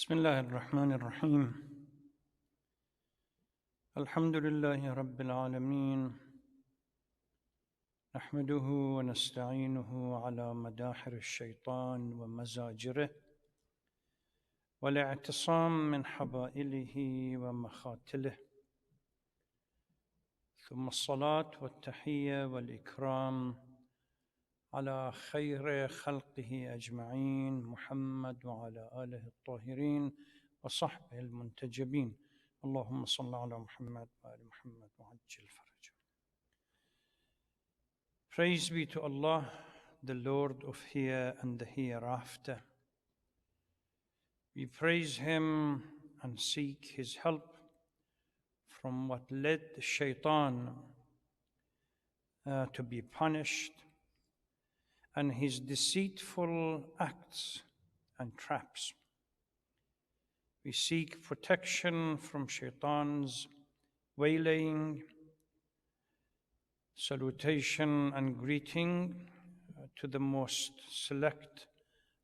بسم الله الرحمن الرحيم. الحمد لله رب العالمين، نحمده ونستعينه على مداحر الشيطان ومزاجره، والاعتصام من حبائله ومخاتله، ثم الصلاة والتحية والإكرام على خير خلقه أجمعين محمد وعلى آله الطاهرين وصحبه المنتجبين. اللهم صل على محمد وآل محمد وعجل فرجه. Praise be to Allah, the Lord of here and the hereafter. We praise Him and seek His help from what led the shaitan to be punished, and his deceitful acts and traps. We seek protection from shaitan's waylaying. Salutation and greeting to the most select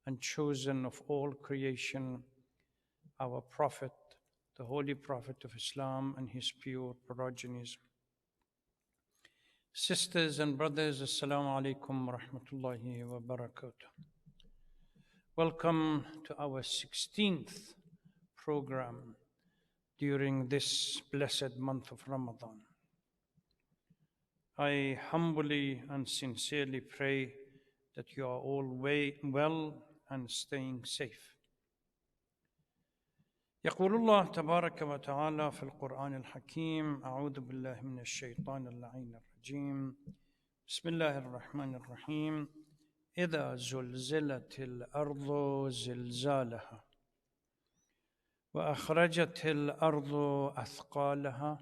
and chosen of all creation, our Prophet, the Holy Prophet of Islam and his pure progenies. Sisters and brothers, Assalamu alaikum wa rahmatullahi wa barakatuh. Welcome to our 16th program during this blessed month of Ramadan. I humbly and sincerely pray that you are all well and staying safe. يقول الله تبارك وتعالى في القرآن الحكيم: أعوذ بالله من الشيطان اللعين الرجيم. بسم الله الرحمن الرحيم. إذا زلزلت الأرض زلزالها وأخرجت الأرض أثقالها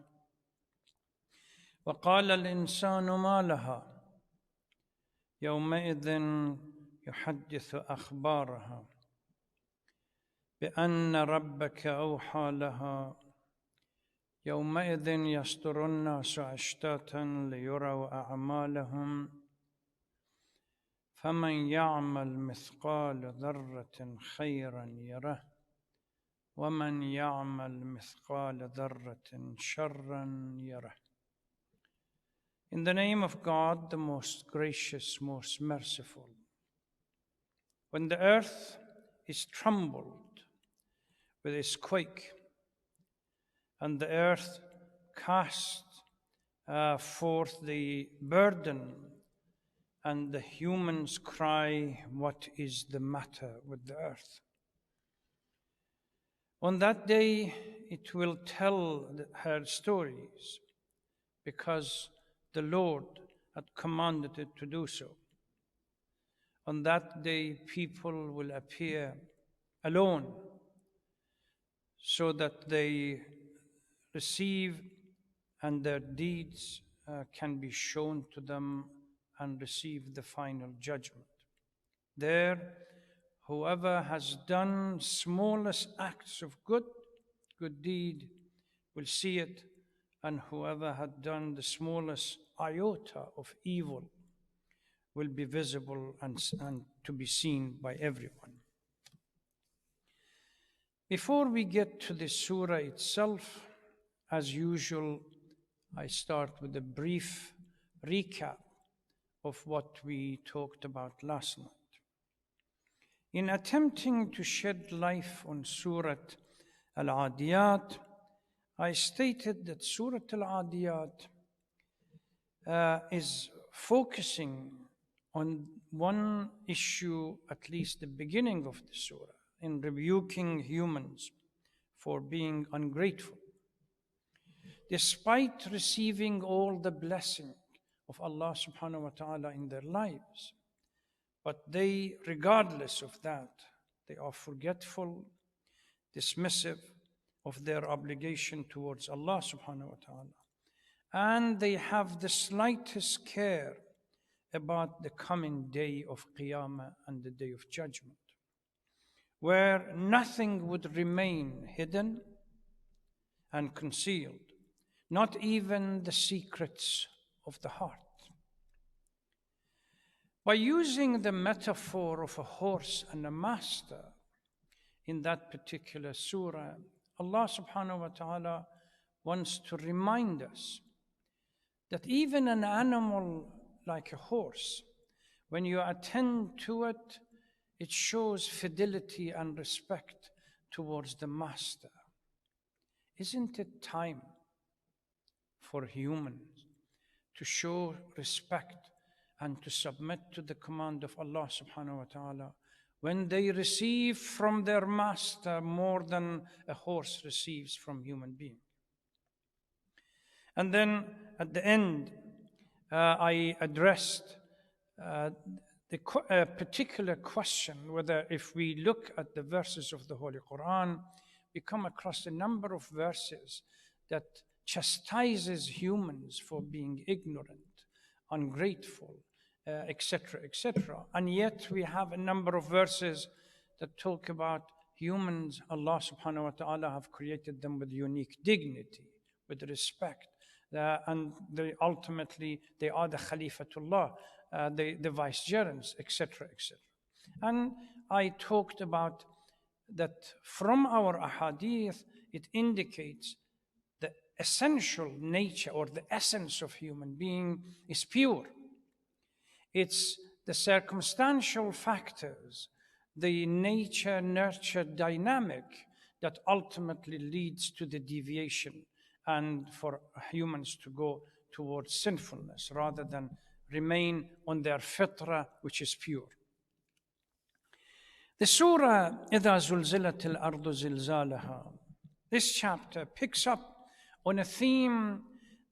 وقال الإنسان ما لها يومئذ يحدث أخبارها بأن ربك أوحى لها يومئذ يصدر الناس أشتاتا ليروا أعمالهم فمن يعمل مثقال ذرة خيرا يره ومن يعمل مثقال ذرة شرا يره. In the name of God, the most gracious, most merciful. When the earth is trembled with its quake, and the earth casts forth the burden, and the humans cry, "What is the matter with the earth?" On that day, it will tell her stories, because the Lord had commanded it to do so. On that day, people will appear alone, so that they receive and their deeds can be shown to them and receive the final judgment. There, whoever has done smallest acts of good deed will see it, and whoever had done the smallest iota of evil will be visible and to be seen by everyone. Before we get to the surah itself, as usual, I start with a brief recap of what we talked about last night. In attempting to shed light on Surah Al-Adiyat, I stated that Surah Al-Adiyat is focusing on one issue, at least the beginning of the surah, in rebuking humans for being ungrateful. Despite receiving all the blessing of Allah subhanahu wa ta'ala in their lives, but they, regardless of that, they are forgetful, dismissive of their obligation towards Allah subhanahu wa ta'ala. And they have the slightest care about the coming day of Qiyamah and the day of judgment, where nothing would remain hidden and concealed, not even the secrets of the heart. By using the metaphor of a horse and a master, in that particular surah, Allah subhanahu wa ta'ala wants to remind us that even an animal like a horse, when you attend to it, it shows fidelity and respect towards the master. Isn't it time for humans to show respect and to submit to the command of Allah subhanahu wa ta'ala when they receive from their master more than a horse receives from human being? And then at the end, I addressed the particular question whether if we look at the verses of the Holy Quran, we come across a number of verses that chastises humans for being ignorant, ungrateful, etc., etc. And yet we have a number of verses that talk about humans. Allah subhanahu wa ta'ala have created them with unique dignity, with respect, and ultimately they are the Khalifatullah, the vicegerents, etc., etc. And I talked about that from our ahadith, it indicates the essential nature or the essence of human being is pure. It's the circumstantial factors, the nature-nurture dynamic that ultimately leads to the deviation and for humans to go towards sinfulness rather than remain on their fitrah, which is pure. The surah, إِذَا زُلْزِلَتِ الْأَرْضُ زِلْزَالَهَا, this chapter picks up on a theme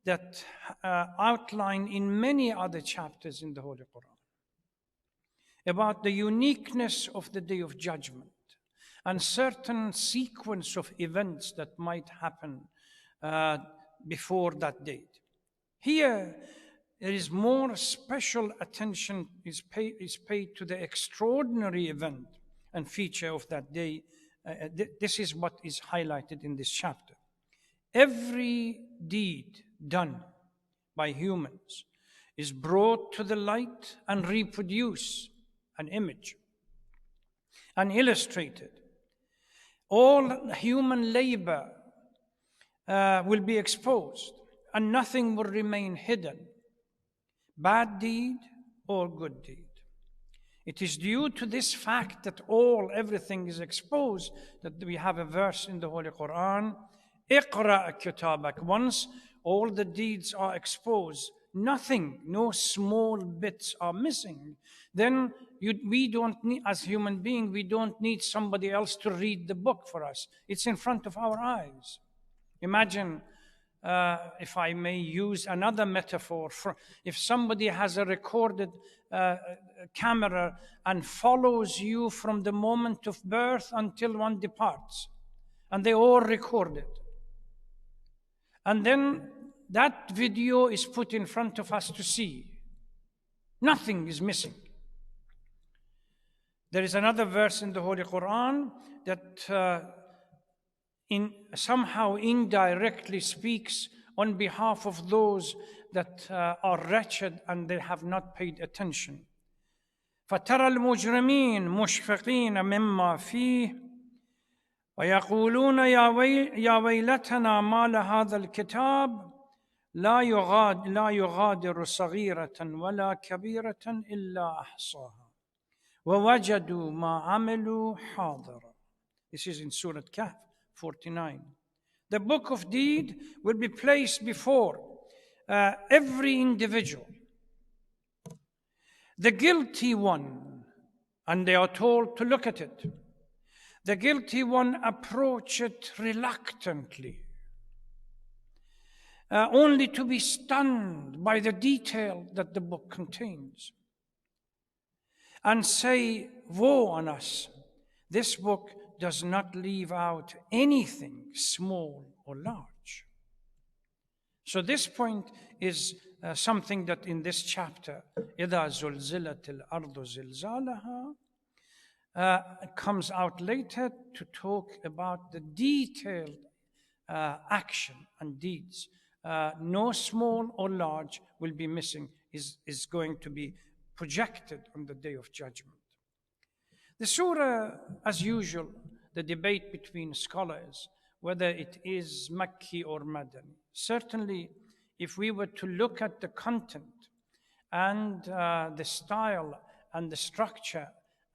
that outlined in many other chapters in the Holy Quran, about the uniqueness of the Day of Judgment and certain sequence of events that might happen before that date. Here, there is more special attention is paid to the extraordinary event and feature of that day. This is what is highlighted in this chapter. Every deed done by humans is brought to the light and reproduced, an image, and illustrated. All human labor will be exposed, and nothing will remain hidden, bad deed or good deed. It is due to this fact that everything is exposed that we have a verse in the Holy Quran, اقرأ كتابك. Once all the deeds are exposed, nothing, no small bits are missing. Then we don't need, as human beings, we don't need somebody else to read the book for us. It's in front of our eyes. Imagine, if I may use another metaphor, if somebody has a recorded camera and follows you from the moment of birth until one departs, and they all record it. And then that video is put in front of us to see. Nothing is missing. There is another verse in the Holy Quran that somehow indirectly speaks on behalf of those that are wretched and they have not paid attention. فَتَرَى الْمُجْرِمِينَ مُشْفِقِينَ مِمَّا فِيهِ وَيَقُولُونَ يَا وَيْلَتَنَا مَا لَهَذَا الْكِتَابِ لا يغادر صغيرة ولا كبيرة إلا أحصاها ووجدوا ما عملوا حاضرا. This is in Surah Kahf 49. The book of deed will be placed before every individual. The guilty one, and they are told to look at it. The guilty one approach it reluctantly, only to be stunned by the detail that the book contains, and say, woe on us, this book does not leave out anything small or large. So this point is something that in this chapter, إِذَا زُلْزِلَتِ الْأَرْضُ زِلْزَالَهَا, comes out later to talk about the detailed action and deeds. No small or large will be missing, is going to be projected on the Day of Judgment. The surah, as usual, the debate between scholars whether it is Makki or Madani. Certainly, if we were to look at the content and the style and the structure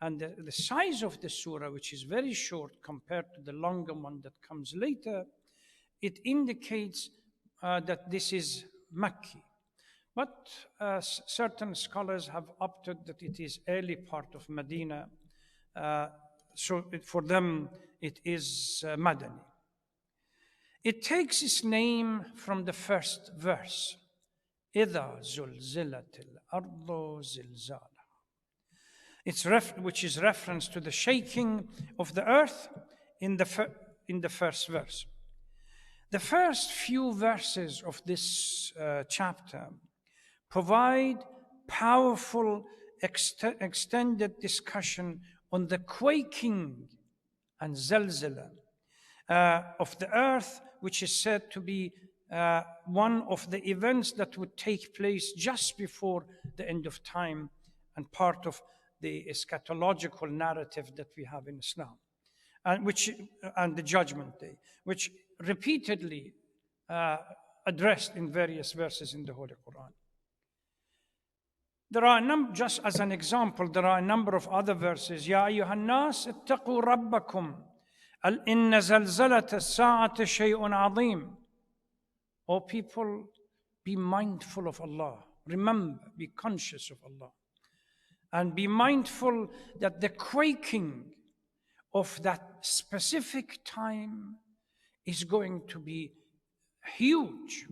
and the size of the surah, which is very short compared to the longer one that comes later, it indicates that this is Makki. But certain scholars have opted that it is early part of Medina, so for them it is Madani. It takes its name from the first verse, إِذَا زُلْزِلَتِ الْأَرْضُ زِلْزَالَهَا, which is reference to the shaking of the earth in the first verse. The first few verses of this chapter provide powerful extended discussion on the quaking and zalzala of the earth, which is said to be one of the events that would take place just before the end of time and part of the eschatological narrative that we have in Islam, and the Judgment Day, which repeatedly addressed in various verses in the Holy Quran. There are just as an example, there are a number of other verses. Ya ayyuhan nas ittaqu rabbakum inna zalzalata as-sa'ati shay'un 'azim. O people, be mindful of Allah. Remember, be conscious of Allah. And be mindful that the quaking of that specific time is going to be huge.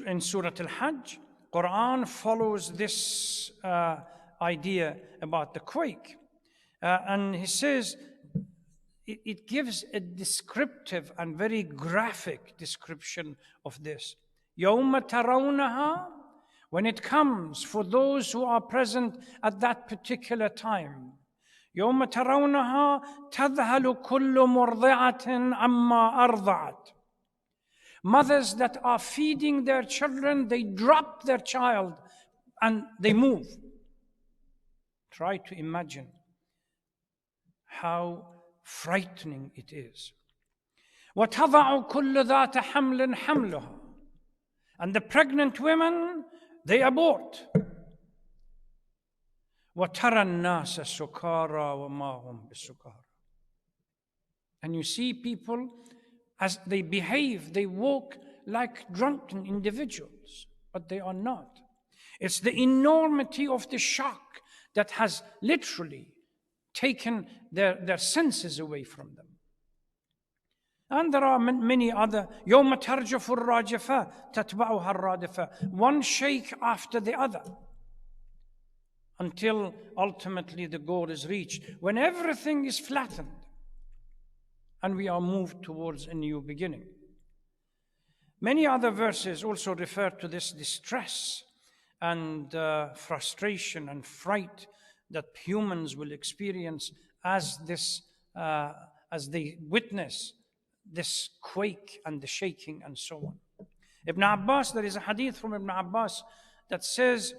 In Surah Al-Hajj, Quran follows this idea about the quake. And he says, it gives a descriptive and very graphic description of this. يَوْمَ تَرَوْنَهَا, when it comes for those who are present at that particular time. يَوْمَ تَرَوْنَهَا تَذْهَلُ كُلُّ مُرْضِعَةٍ عَمَّا أَرْضَعَتْ. Mothers that are feeding their children, they drop their child and they move. Try to imagine how frightening it is. وَتَضَعُ كُلُّ ذَاتَ حَمْلٍ حَمْلُهَا. And the pregnant women, they abort. وَتَرَى النَّاسَ سُكَارَى وَمَا هُمْ بِسُكَارَى. And you see people, as they behave, they walk like drunken individuals, but they are not. It's the enormity of the shock that has literally taken their senses away from them. And there are many other. يَوْمَ تَرْجُفُ الرَّاجِفَةُ تَتْبَعُهَا الرَّادِفَةُ. One shake after the other, until ultimately the goal is reached, when everything is flattened and we are moved towards a new beginning. Many other verses also refer to this distress and frustration and fright that humans will experience as they witness this quake and the shaking and so on. Ibn Abbas, there is a hadith from Ibn Abbas that says,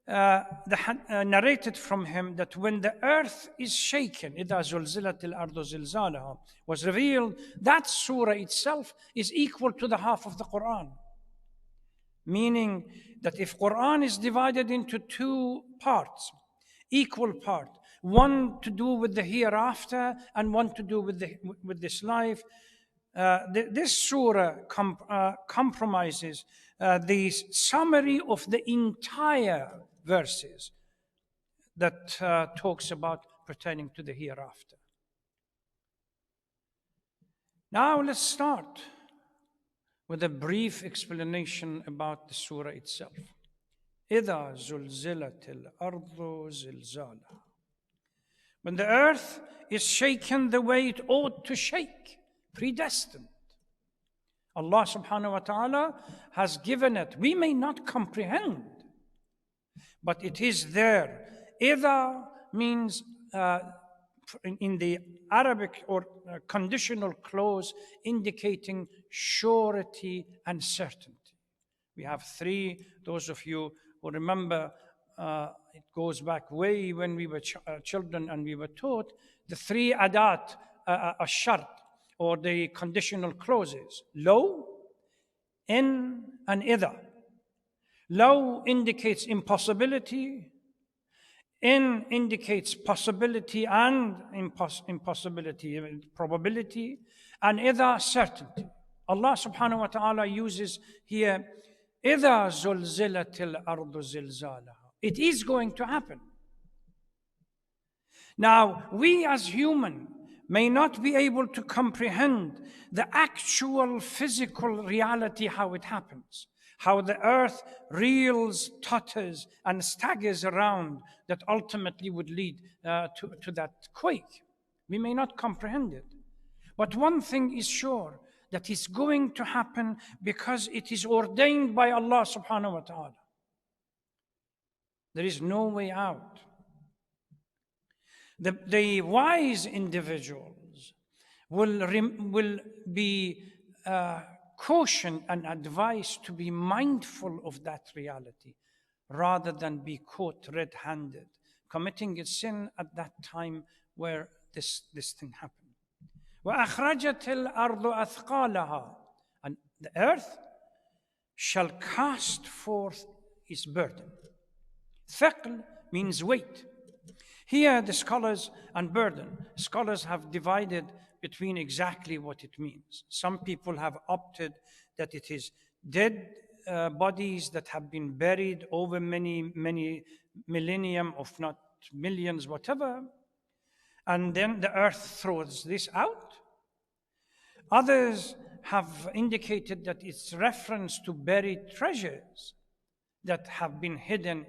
narrated from him, that when the earth is shaken, إِذَا زُلْزِلَتِ الْأَرْضُ زِلْزَالَهَا, was revealed, that surah itself is equal to the half of the Quran. Meaning that if Quran is divided into two parts, equal part, one to do with the hereafter and one to do with this life, this surah compromises the summary of the entire verses that talks about pertaining to the hereafter. Now let's start with a brief explanation about the surah itself. إِذَا زُلْزِلَتِ الْأَرْضُ زِلْزَالَهَا. When the earth is shaken the way it ought to shake, predestined. Allah subhanahu wa ta'ala has given it. We may not comprehend, but it is there. إِذَا means in the Arabic or conditional clause indicating surety and certainty. We have three, those of you who remember it goes back way when we were children and we were taught the three adat, shart, or the conditional clauses: low, in, and idha. Low indicates impossibility, in indicates possibility and impossibility, probability, and idha, certainty. Allah subhanahu wa ta'ala uses here, إِذَا زُلْزِلَتِ الْأَرْضُ زِلْزَالَهَا. It is going to happen. Now, we as human may not be able to comprehend the actual physical reality, how it happens, how the earth reels, totters, and staggers around, that ultimately would lead to that quake. We may not comprehend it. But one thing is sure, that it's going to happen because it is ordained by Allah subhanahu wa ta'ala. There is no way out. The wise individuals will be cautioned and advised to be mindful of that reality, rather than be caught red-handed, committing a sin at that time where this thing happened. وَأَخْرَجَتِ الْأَرْضُ أَثْقَالَهَا. And the earth shall cast forth its burden. ثقل means weight. Here the scholars have divided between exactly what it means. Some people have opted that it is dead bodies that have been buried over many millennium, if not millions, whatever, and then the earth throws this out. Others have indicated that it's reference to buried treasures that have been hidden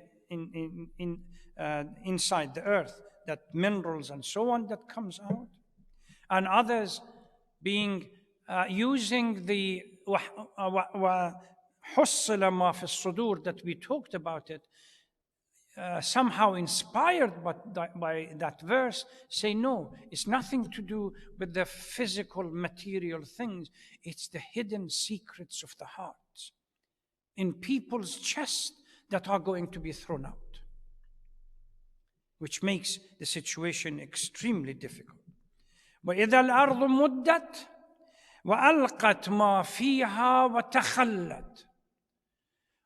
inside the earth, that minerals and so on that comes out. And others being using the وَحُصِّلَ مَا فِي الصُّدُورِ that we talked about it, somehow inspired by that verse, say no, it's nothing to do with the physical material things. It's the hidden secrets of the hearts in people's chests that are going to be thrown out, which makes the situation extremely difficult. وَإِذَا الْأَرْضُ مُدَّتْ وَأَلْقَتْ مَا فِيهَا وَتَخَلَّتْ.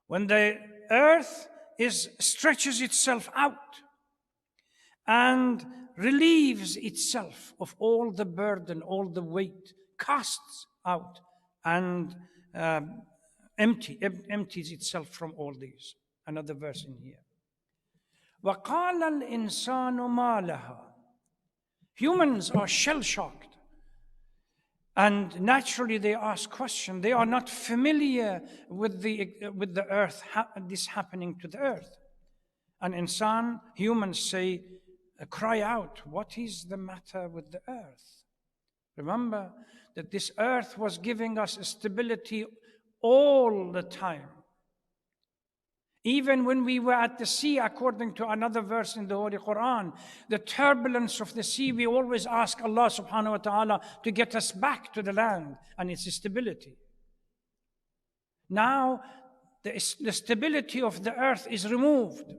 When the earth stretches itself out and relieves itself of all the burden, all the weight, casts out and empties itself from all these. Another verse in here. وَقَالَ الْإِنسَانُ مَا لَهَا. Humans are shell-shocked. And naturally they ask questions. They are not familiar with the earth, this happening to the earth. And humans say, cry out, what is the matter with the earth? Remember that this earth was giving us stability all the time. Even when we were at the sea, according to another verse in the Holy Quran, the turbulence of the sea, we always ask Allah subhanahu wa ta'ala to get us back to the land and its stability. Now, the stability of the earth is removed.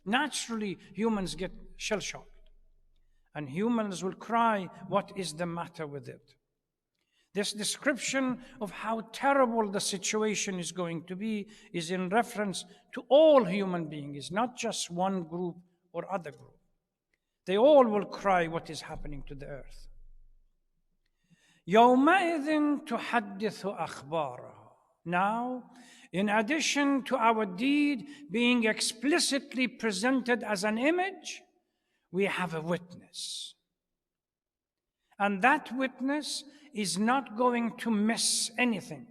Naturally, humans get shell-shocked. And humans will cry, what is the matter with it? This description of how terrible the situation is going to be is in reference to all human beings, not just one group or other group. They all will cry what is happening to the earth. يَوْمَئِذٍ تُحَدِّثُ أَخْبَارَهَا. Now, in addition to our deed being explicitly presented as an image, we have a witness. And that witness is not going to miss anything.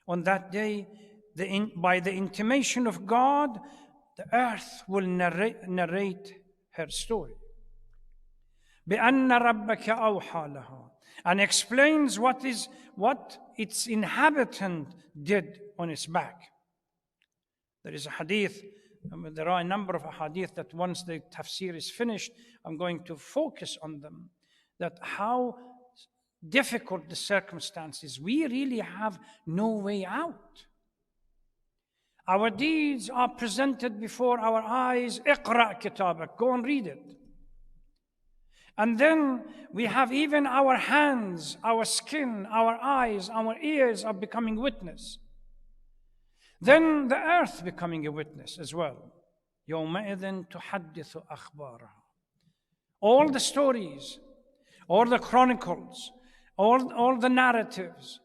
On that day, by the intimation of God, the earth will narrate her story. بِأَنَّ رَبَّكَ أَوْحَى لَهَا. And explains what its inhabitant did on its back. There is a hadith, there are a number of hadith that once the tafsir is finished, I'm going to focus on them, that how difficult the circumstances. We really have no way out. Our deeds are presented before our eyes. اقرأ كتابك. Go and read it. And then we have even our hands, our skin, our eyes, our ears are becoming witness. Then the earth becoming a witness as well. يومئذ تحدث أخبارها. All the stories, all the chronicles, all the narratives,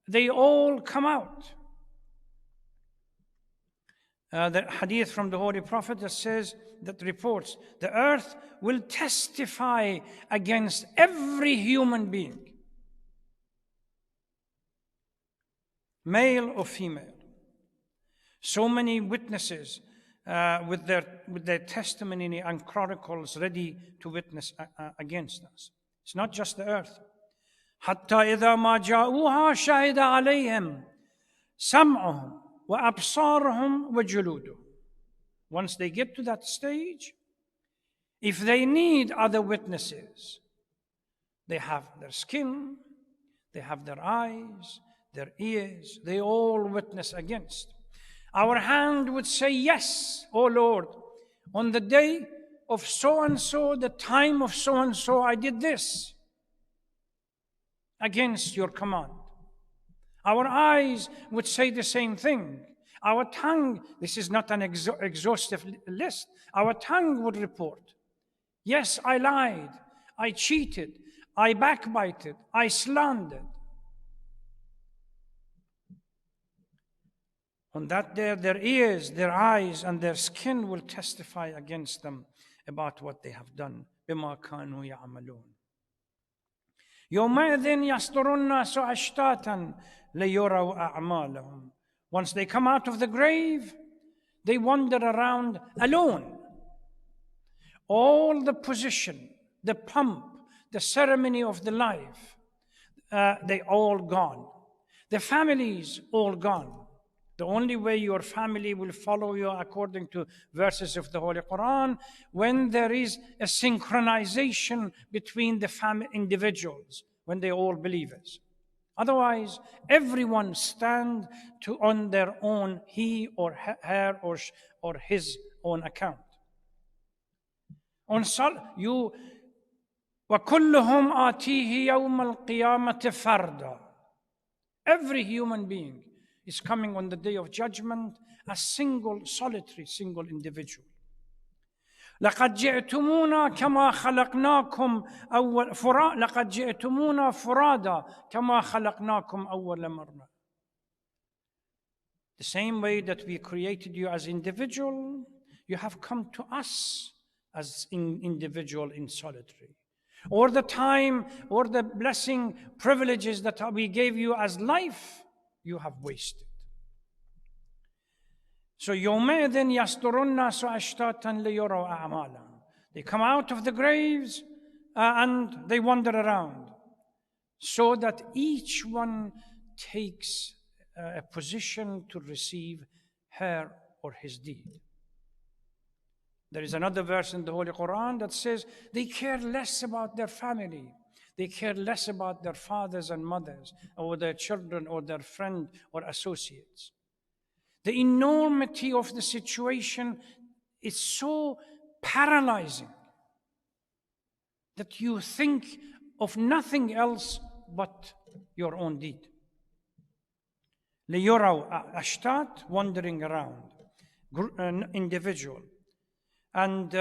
they all come out. The hadith from the Holy Prophet that reports the earth will testify against every human being, male or female. So many witnesses with their testimony and chronicles ready to witness against us. It's not just the earth. حتى إذا ما جاءوها شهد عليهم سمعهم وأبصارهم وجلودهم. Once they get to that stage, if they need other witnesses, they have their skin, they have their eyes, their ears, they all witness against. Our hand would say, yes, O Lord, on the day of so-and-so, the time of so-and-so, I did this against your command. Our eyes would say the same thing. Our tongue, this is not an exhaustive list, our tongue would report, yes, I lied, I cheated, I backbited, I slandered. On that day, their ears, their eyes, and their skin will testify against them about what they have done. بما كانوا يعملون. يومئذ يصدر الناس أشتاتا ليروا أعمالهم. Once they come out of the grave, they wander around alone. All the position, the pomp, the ceremony of the life, they all gone. The families all gone. The only way your family will follow you according to verses of the Holy Quran, when there is a synchronization between the individuals, when they all believers. Otherwise, everyone stand on their own, he or her or his own account. وَكُلُّهُمْ آتِيهِ يَوْمَ الْقِيَامَةِ فَرْدًا. Every human being is coming on the day of judgment a solitary individual. لقد جئتمونا كما خلقناكم لقد جئتمونا فرادا كما خلقناكم أول مرة. The same way that we created you as individual, you have come to us as individual in solitary. Or the time or the blessing, privileges that we gave you as life, you have wasted. So يومئذ يصدر الناس أشتاتا ليروا أعمالهم. They come out of the graves and they wander around, so that each one takes a position to receive her or his deed. There is another verse in the Holy Quran that says they care less about their family. They care less about their fathers and mothers, or their children, or their friends or associates. The enormity of the situation is so paralyzing that you think of nothing else but your own deed. ليروا أشتات, wandering around, individual. And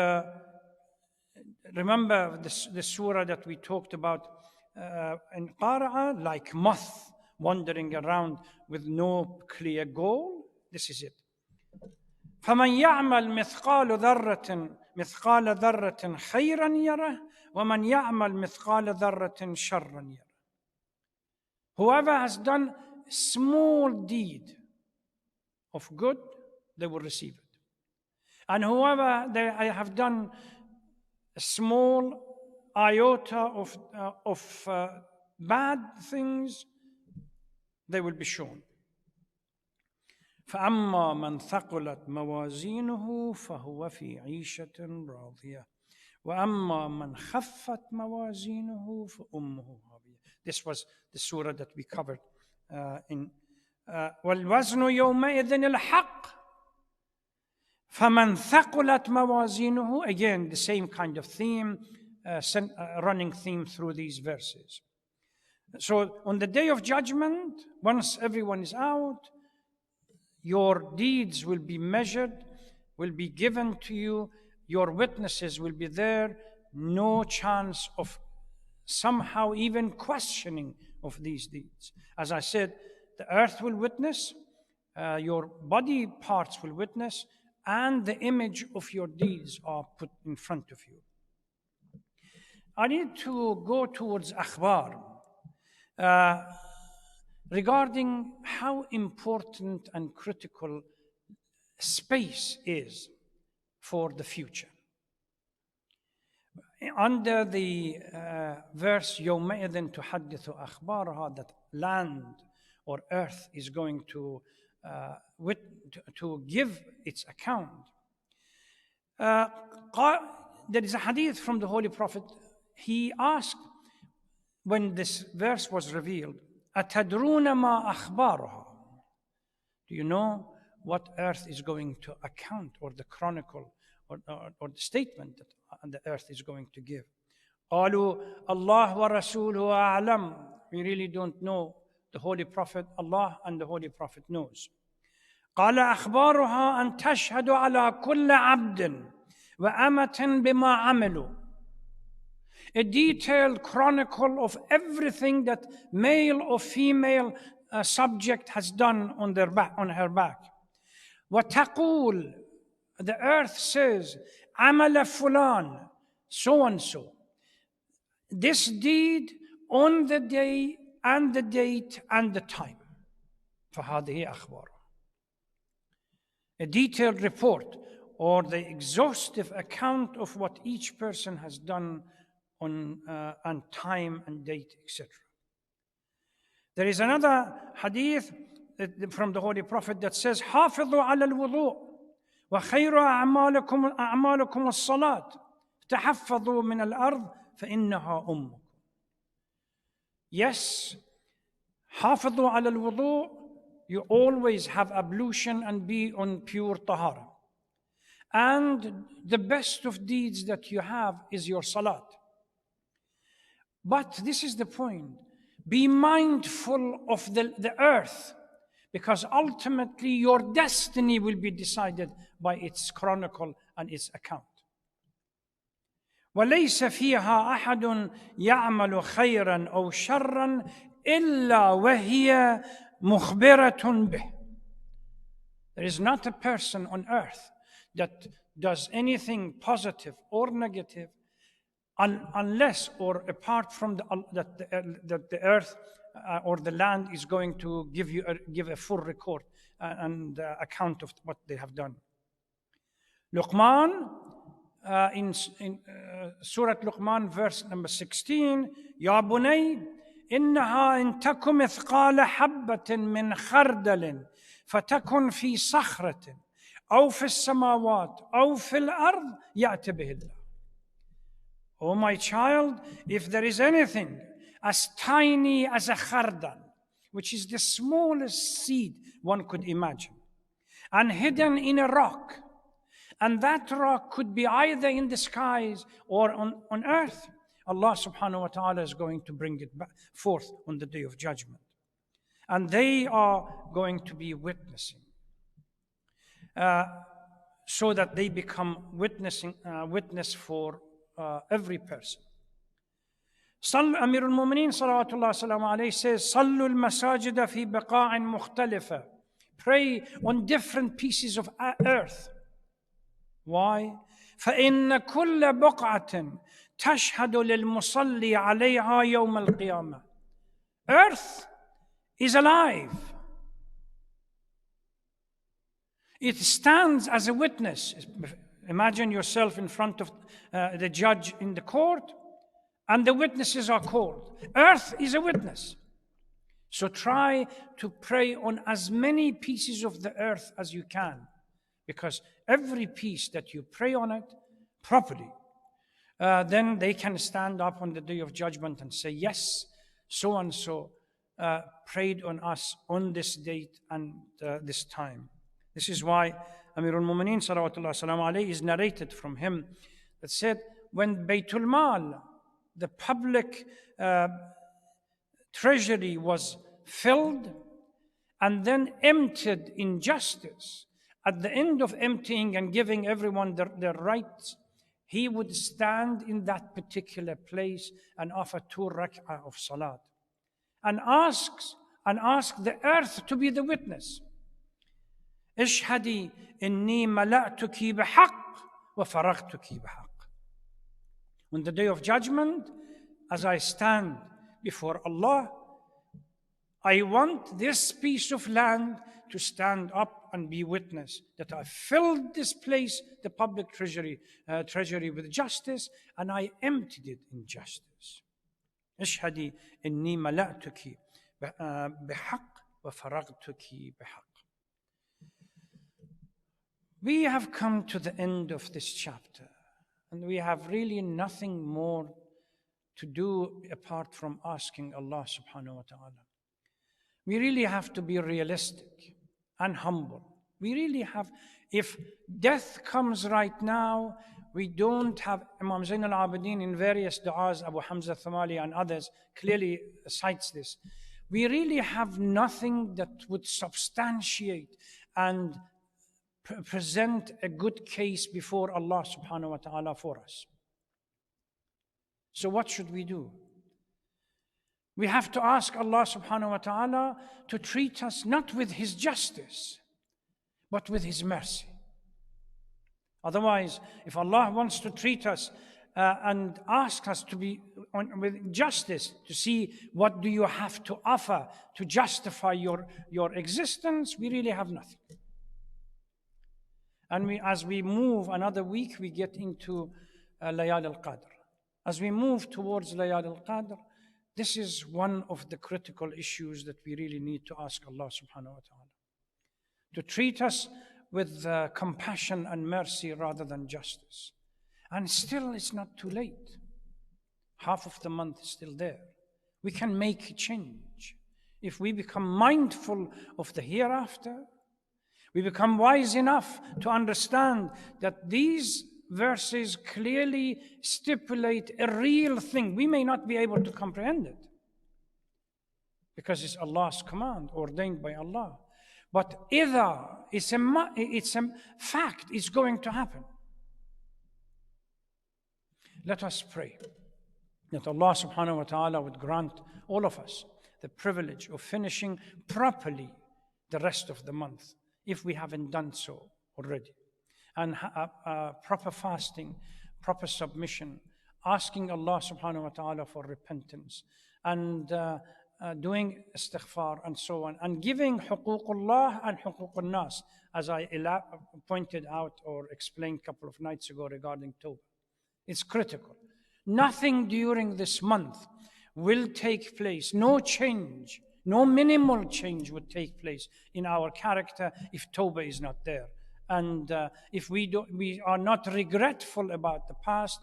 remember the surah that we talked about in Qara'a, like moth wandering around with no clear goal. This is it. فَمَنْ يَعْمَلْ مِثْقَالَ ذَرَّةٍ خَيْرًا يَرَهُ وَمَنْ يَعْمَلْ مِثْقَالَ ذَرَّةٍ شَرًّا يَرَهُ. Whoever has done a small deed of good, they will receive it. And whoever they have done a small iota of bad things, they will be shown. فأما من ثقلت موازينه فهو في عيشة راضية وأما من خفت موازينه فأمه هاوية. This was the surah that we covered in والوزن يومئذ الحق. فَمَنْ ثَقُلَتْ مَوَازِينُهُ. Again, the same kind of theme, running theme through these verses. So on the day of judgment, once everyone is out, your deeds will be measured, will be given to you, your witnesses will be there, no chance of somehow even questioning of these deeds. As I said, the earth will witness, your body parts will witness, and the image of your deeds are put in front of you. I need to go towards akhbar regarding how important and critical space is for the future. Under the verse يومئذ تحدث أخبارها, that land or earth is going to give its account. There is a hadith from the Holy Prophet. He asked, when this verse was revealed, أتدرون ما أخبارها? Do you know what earth is going to account, or the chronicle, or the statement that the earth is going to give? قالوا الله ورسوله أعلم. We really don't know. The Holy Prophet, Allah and the Holy Prophet knows. قال أخبارها أن تشهد على كل عبد وأمة بما عملوا. A detailed chronicle of everything that male or female subject has done on her back. وتقول, the earth says, عمل فلان, so and so. This deed on the day and the date and the time. فهذه أخبار. A detailed report, or the exhaustive account of what each person has done on and time and date, etc. There is another hadith from the Holy Prophet that says, حافظوا على الوضوء وخير أعمالكم الصلاة تحفظوا من الأرض فإنها أمكم. Yes, حافظوا على الوضوء, you always have ablution and be on pure tahara. And the best of deeds that you have is your salat. But this is the point. Be mindful of the earth, because ultimately your destiny will be decided by its chronicle and its account. وَلَيْسَ فِيهَا أَحَدٌ يَعْمَلُ خَيْرًا أَوْ شَرًّا إِلَّا وَهِيَ مُخْبِرَةٌ بِهِ. There is not a person on earth that does anything positive or negative unless or apart from that the earth or the land is going to give a full record and account of what they have done. Luqman, in Surah Luqman, verse number 16, يا بني إنها إن تك مثقال حبة من خردل فتكن في صخرة أو في السماوات أو في الأرض يأتي به الله. Oh my child, if there is anything as tiny as a khardal, which is the smallest seed one could imagine, and hidden in a rock, and that rock could be either in the skies or on earth, Allah subhanahu wa ta'ala is going to bring it back forth on the day of judgment. And they are going to be witnessing, so that they become witness for every person. Amir al-Mu'mineen salawatullah salamu alayhi says, صَلُّوا الْمَسَاجِدَ فِي بَقَاعٍ مُخْتَلِفَةٍ. Pray on different pieces of earth. Why? فَإِنَّ كُلَّ بُقْعَةٍ تَشْهَدُ لِلْمُصَلِّي عَلَيْهَا يَوْمَ الْقِيَامَةِ. Earth is alive. It stands as a witness. Imagine yourself in front of the judge in the court, and the witnesses are called. Earth is a witness. So try to pray on as many pieces of the earth as you can, because every piece that you pray on it properly, then they can stand up on the day of judgment and say, yes, so and so prayed on us on this date and this time. This is why Amir al-Mu'mineen salawatullah salamu alayhi is narrated from him that said, when Baytul Mal, the public treasury, was filled and then emptied in justice, at the end of emptying and giving everyone their rights, he would stand in that particular place and offer 2 rak'ah of salat and ask the earth to be the witness. اشهدي إني ملأتك بحق وفرغتك بحق. On the day of judgment, as I stand before Allah, I want this piece of land to stand up and be witness that I filled this place, the public treasury with justice, and I emptied it in justice. اشهدي إني ملأتك بحق وفرغتك بحق. We have come to the end of this chapter, and we have really nothing more to do apart from asking Allah subhanahu wa ta'ala. We really have to be realistic and humble. We really have, if death comes right now, we don't have, Imam Zain al-Abidin in various du'as, Abu Hamza Thamali and others clearly cites this. We really have nothing that would substantiate and present a good case before Allah subhanahu wa ta'ala for us. So what should we do? We have to ask Allah subhanahu wa ta'ala to treat us not with His justice, but with His mercy. Otherwise, if Allah wants to treat us and ask us to be with justice, to see what do you have to offer to justify your existence, we really have nothing. And as we move another week, we get into Layal al-Qadr. As we move towards Layal al-Qadr, this is one of the critical issues that we really need to ask Allah subhanahu wa ta'ala. To treat us with compassion and mercy rather than justice. And still, it's not too late. Half of the month is still there. We can make a change. If we become mindful of the hereafter, we become wise enough to understand that these verses clearly stipulate a real thing. We may not be able to comprehend it because it's Allah's command, ordained by Allah. But either it's a fact, it's going to happen. Let us pray that Allah subhanahu wa ta'ala would grant all of us the privilege of finishing properly the rest of the month, if we haven't done so already. And proper fasting, proper submission, asking Allah subhanahu wa ta'ala for repentance, and doing istighfar and so on, and giving huququllah and huququn nas, as I pointed out or explained a couple of nights ago regarding Tawbah. It's critical. Nothing during this month will take place, no change, no minimal change would take place in our character if Tawbah is not there. And if we are not regretful about the past,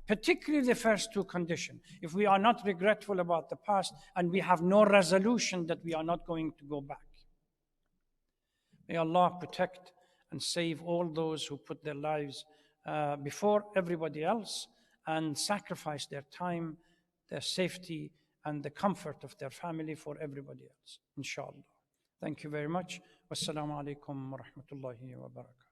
particularly the first 2 conditions. If we are not regretful about the past and we have no resolution that we are not going to go back. May Allah protect and save all those who put their lives before everybody else and sacrifice their time, their safety, and the comfort of their family for everybody else, inshallah. Thank you very much. Wassalamu alaikum wa rahmatullahi wa barakatuh.